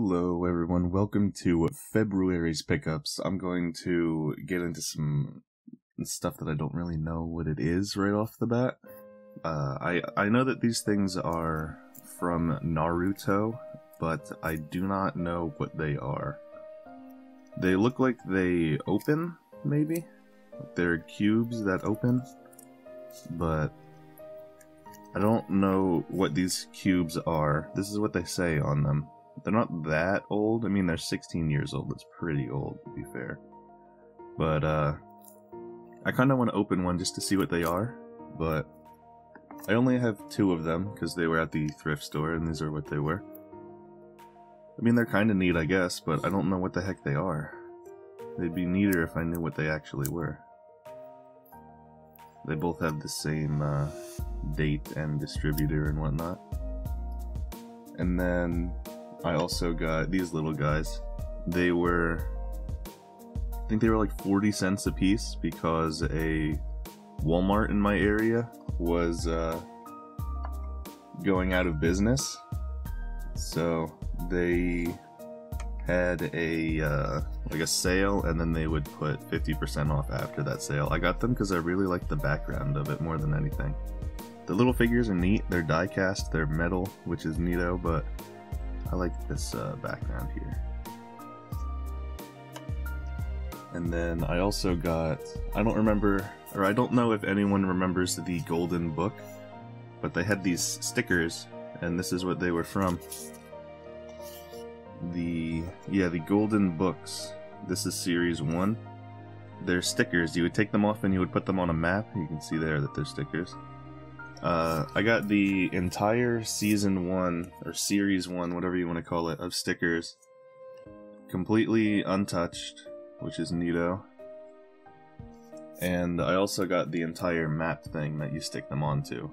Hello everyone, welcome to February's pickups. I'm going to get into some stuff that I don't really know what it is right off the bat. I know that these things are from Naruto, but I do not know what they are. They look like they open, maybe? They're cubes that open, but I don't know what these cubes are. This is what they say on them. They're not that old. I mean, they're 16 years old. That's pretty old, to be fair. But, I kind of want to open one just to see what they are, but I only have 2 of them because they were at the thrift store, and these are what they were. I mean, they're kind of neat, I guess, but I don't know what the heck they are. They'd be neater if I knew what they actually were. They both have the same date and distributor and whatnot. And then I also got these little guys. They were, I think they were like 40 cents a piece because a Walmart in my area was going out of business. So they had a like a sale, and then they would put 50% off after that sale. I got them because I really like the background of it more than anything. The little figures are neat. They're die cast, they're metal, which is neato, but I like this background here. And then I also got, I don't remember, or I don't know if anyone remembers the Golden Book, but they had these stickers, and this is what they were from. The Golden Books. This is series 1. They're stickers. You would take them off and you would put them on a map. You can see there that they're stickers. I got the entire season 1, or series 1, whatever you want to call it, of stickers. Completely untouched, which is neato. And I also got the entire map thing that you stick them onto.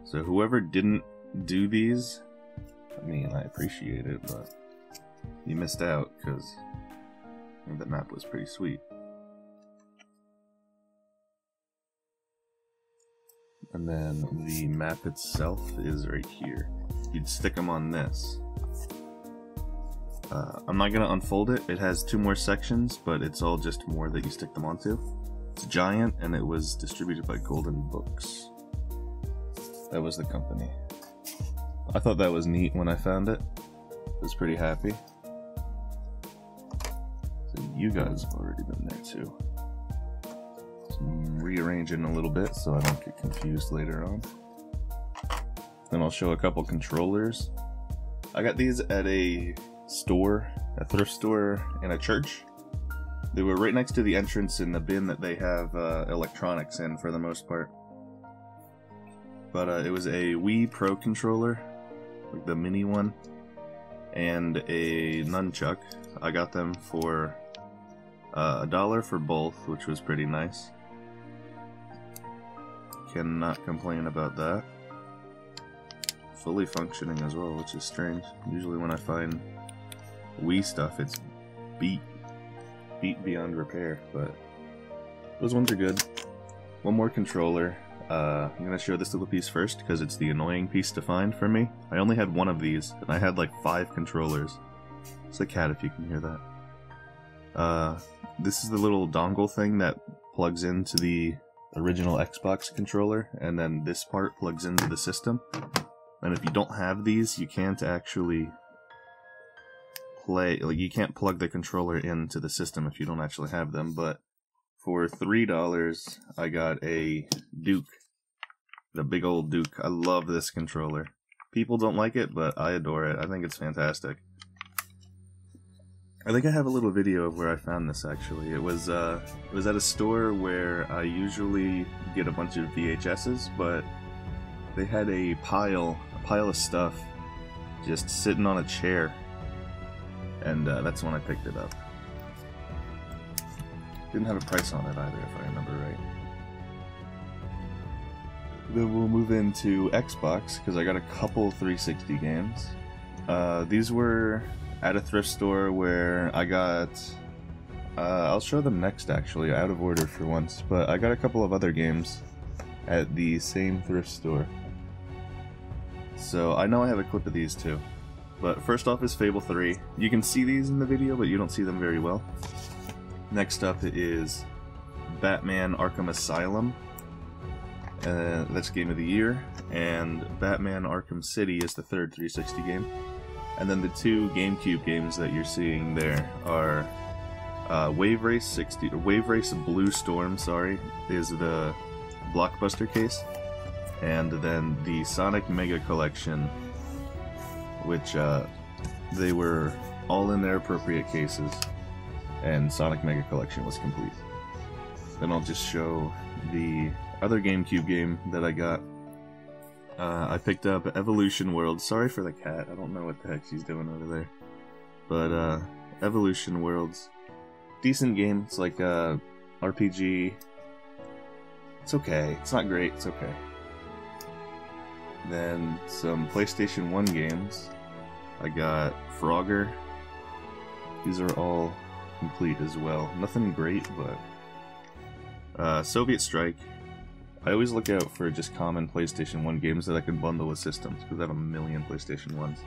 So whoever didn't do these, I mean, I appreciate it, but you missed out, because that map was pretty sweet. And then the map itself is right here. You'd stick them on this. I'm not going to unfold it. It has 2 more sections, but it's all just more that you stick them onto. It's giant, and it was distributed by Golden Books. That was the company. I thought that was neat when I found it. I was pretty happy. So you guys have already been there too. So I'm rearranging a little bit so I don't get confused later on. Then I'll show a couple controllers. I got these at a store, a thrift store in a church. They were right next to the entrance in the bin that they have electronics in for the most part. But it was a Wii Pro controller, like the mini one, and a nunchuck. I got them for $1 for both, which was pretty nice. Cannot complain about that. Fully functioning as well, which is strange. Usually when I find Wii stuff, it's beat beyond repair, but those ones are good. One more controller. I'm gonna show this little piece first because it's the annoying piece to find for me. I only had one of these, and I had like 5 controllers. It's a cat if you can hear that. This is the little dongle thing that plugs into the original Xbox controller, and then this part plugs into the system. And if you don't have these, you can't actually play, like you can't plug the controller into the system if you don't actually have them, but for $3, I got a Duke. The big old Duke. I love this controller. People don't like it, but I adore it. I think it's fantastic. I think I have a little video of where I found this, actually. It was at a store where I usually get a bunch of VHSs, but they had a pile of stuff just sitting on a chair. And that's when I picked it up. Didn't have a price on it either, if I remember right. Then we'll move into Xbox, because I got a couple 360 games. These were at a thrift store where I got... I'll show them next, actually, out of order for once. But I got a couple of other games at the same thrift store. So I know I have a clip of these too. But first off is Fable 3. You can see these in the video, but you don't see them very well. Next up is Batman Arkham Asylum. That's Game of the Year. And Batman Arkham City is the third 360 game. And then the two GameCube games that you're seeing there are Wave Race Blue Storm, is the blockbuster case, and then the Sonic Mega Collection, which they were all in their appropriate cases, and Sonic Mega Collection was complete. Then I'll just show the other GameCube game that I got. I picked up Evolution Worlds. Sorry for the cat, I don't know what the heck she's doing over there. But Evolution Worlds, decent game. It's like a RPG. It's okay. It's not great, it's okay. Then some PlayStation 1 games. I got Frogger. These are all complete as well. Nothing great, but Soviet Strike. I always look out for just common PlayStation 1 games that I can bundle with systems, because I have a million PlayStation 1s.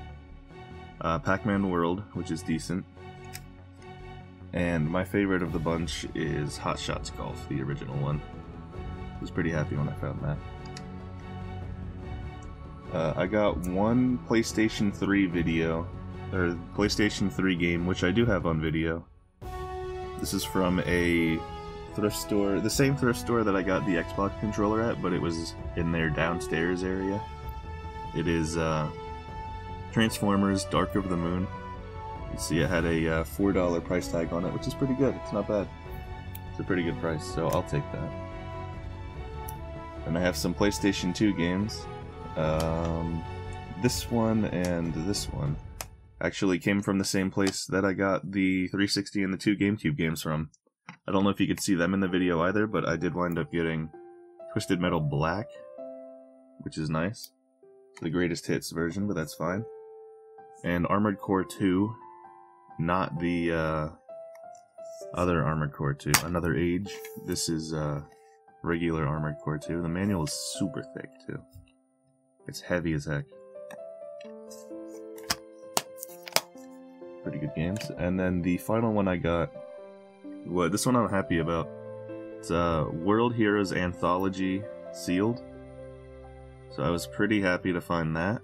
Pac-Man World, which is decent. And my favorite of the bunch is Hot Shots Golf, the original one. I was pretty happy when I found that. I got one PlayStation 3 video, or PlayStation 3 game, which I do have on video. This is from a thrift store, the same thrift store that I got the Xbox controller at, but it was in their downstairs area. It is Transformers Dark of the Moon. You see it had a $4 price tag on it, which is pretty good. It's not bad. It's a pretty good price, so I'll take that. And I have some PlayStation 2 games. This one and this one actually came from the same place that I got the 360 and the two GameCube games from. I don't know if you could see them in the video either, but I did wind up getting Twisted Metal Black, which is nice. It's the greatest hits version, but that's fine. And Armored Core 2, not the other Armored Core 2, Another Age. This is regular Armored Core 2. The manual is super thick, too. It's heavy as heck. Pretty good games. And then the final one I got, this one I'm happy about. It's World Heroes Anthology Sealed. So I was pretty happy to find that,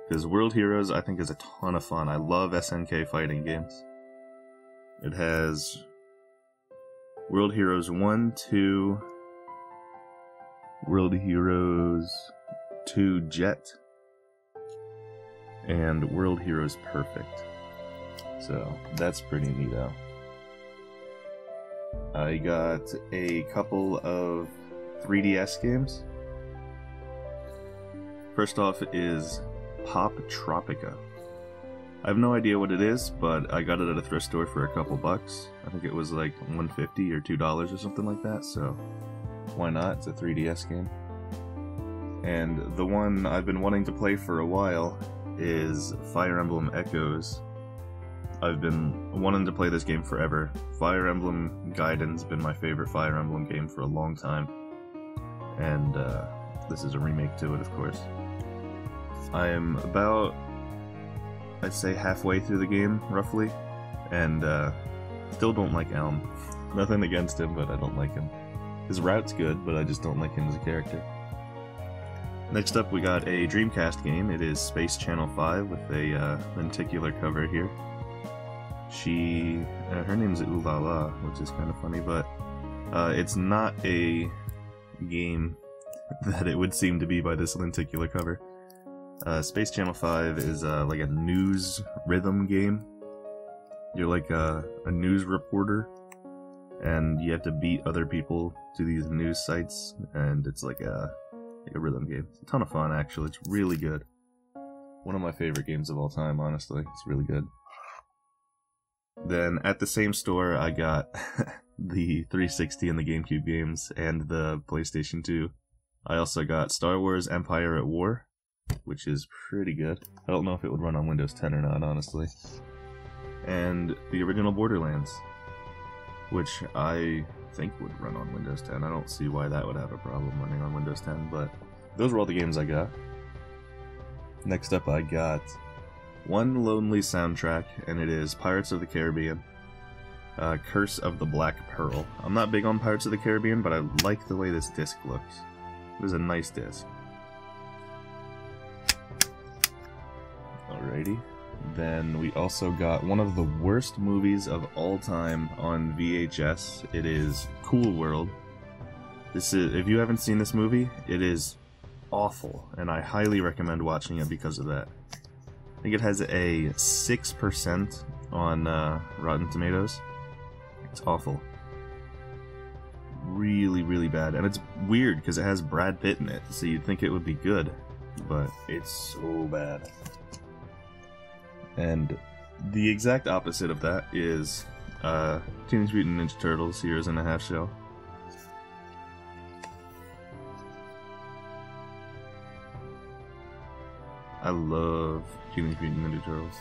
because World Heroes I think is a ton of fun. I love SNK fighting games. It has World Heroes 1, 2, World Heroes 2 Jet, and World Heroes Perfect. So that's pretty neato. I got a couple of 3DS games. First off is Pop Tropica. I have no idea what it is, but I got it at a thrift store for a couple bucks. I think it was like $1.50 or $2 or something like that, so why not? It's a 3DS game. And the one I've been wanting to play for a while is Fire Emblem Echoes. I've been wanting to play this game forever. Fire Emblem Gaiden's been my favorite Fire Emblem game for a long time. And this is a remake to it, of course. I am about, I'd say, halfway through the game, roughly. And still don't like Elm. Nothing against him, but I don't like him. His route's good, but I just don't like him as a character. Next up we got a Dreamcast game. It is Space Channel 5 with a lenticular cover here. Her name's Ulala, which is kind of funny, but it's not a game that it would seem to be by this lenticular cover. Space Channel 5 is like a news rhythm game. You're like a news reporter, and you have to beat other people to these news sites, and it's like a rhythm game. It's a ton of fun, actually. It's really good. One of my favorite games of all time, honestly. It's really good. Then, at the same store, I got the 360 and the GameCube games, and the PlayStation 2. I also got Star Wars Empire at War, which is pretty good. I don't know if it would run on Windows 10 or not, honestly. And the original Borderlands, which I think would run on Windows 10. I don't see why that would have a problem running on Windows 10, but those were all the games I got. Next up I got one lonely soundtrack, and it is Pirates of the Caribbean, Curse of the Black Pearl. I'm not big on Pirates of the Caribbean, but I like the way this disc looks. It is a nice disc. Alrighty. Then we also got one of the worst movies of all time on VHS. It is Cool World. This is, if you haven't seen this movie, it is awful, and I highly recommend watching it because of that. I think it has a 6% on Rotten Tomatoes. It's awful. Really, really bad. And it's weird because it has Brad Pitt in it, so you'd think it would be good, but it's so bad. And the exact opposite of that is Teenage Mutant Ninja Turtles Heroes in a Half Shell. I love Teenage Mutant Ninja Turtles.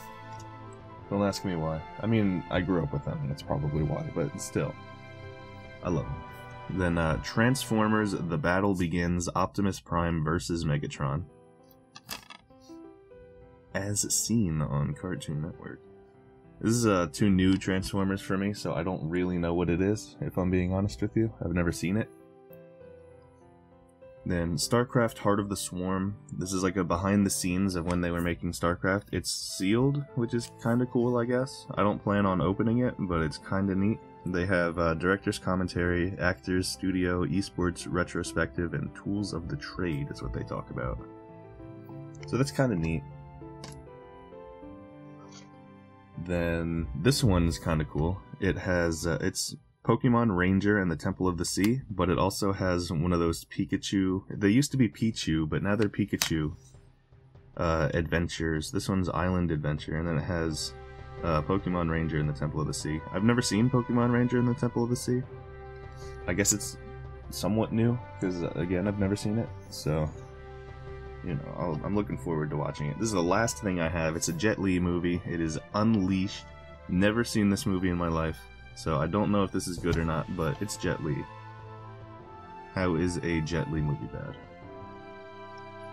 Don't ask me why. I mean, I grew up with them, and that's probably why, but still. I love them. Then Transformers The Battle Begins, Optimus Prime vs. Megatron. As seen on Cartoon Network. This is two new Transformers for me, so I don't really know what it is, if I'm being honest with you. I've never seen it. Then StarCraft Heart of the Swarm. This is like a behind the scenes of when they were making StarCraft. It's sealed, which is kind of cool, I guess. I don't plan on opening it, but it's kind of neat. They have director's commentary, actors, studio, esports, retrospective, and tools of the trade is what they talk about. So that's kind of neat. Then this one is kind of cool. It has it's Pokemon Ranger and the Temple of the Sea, but it also has one of those Pikachu. They used to be Pichu, but now they're Pikachu adventures. This one's Island Adventure, and then it has Pokemon Ranger and the Temple of the Sea. I've never seen Pokemon Ranger and the Temple of the Sea. I guess it's somewhat new because again, I've never seen it, so. You know, I'm looking forward to watching it. This is the last thing I have. It's a Jet Li movie. It is Unleashed. Never seen this movie in my life, so I don't know if this is good or not, but it's Jet Li. How is a Jet Li movie bad?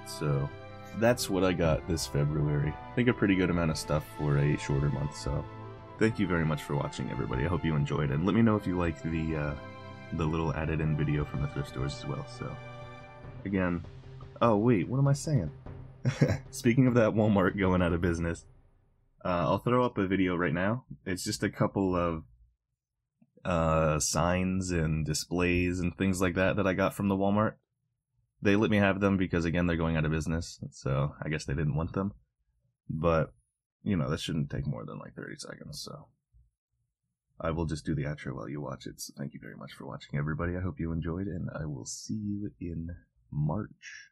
So, that's what I got this February. I think a pretty good amount of stuff for a shorter month, so thank you very much for watching, everybody. I hope you enjoyed, and let me know if you like the little added-in video from the thrift stores as well, so. Again, oh wait, what am I saying? Speaking of that Walmart going out of business, I'll throw up a video right now. It's just a couple of signs and displays and things like that that I got from the Walmart. They let me have them because, again, they're going out of business, so I guess they didn't want them. But, you know, that shouldn't take more than like 30 seconds, so I will just do the outro while you watch it. So thank you very much for watching, everybody. I hope you enjoyed, and I will see you in March.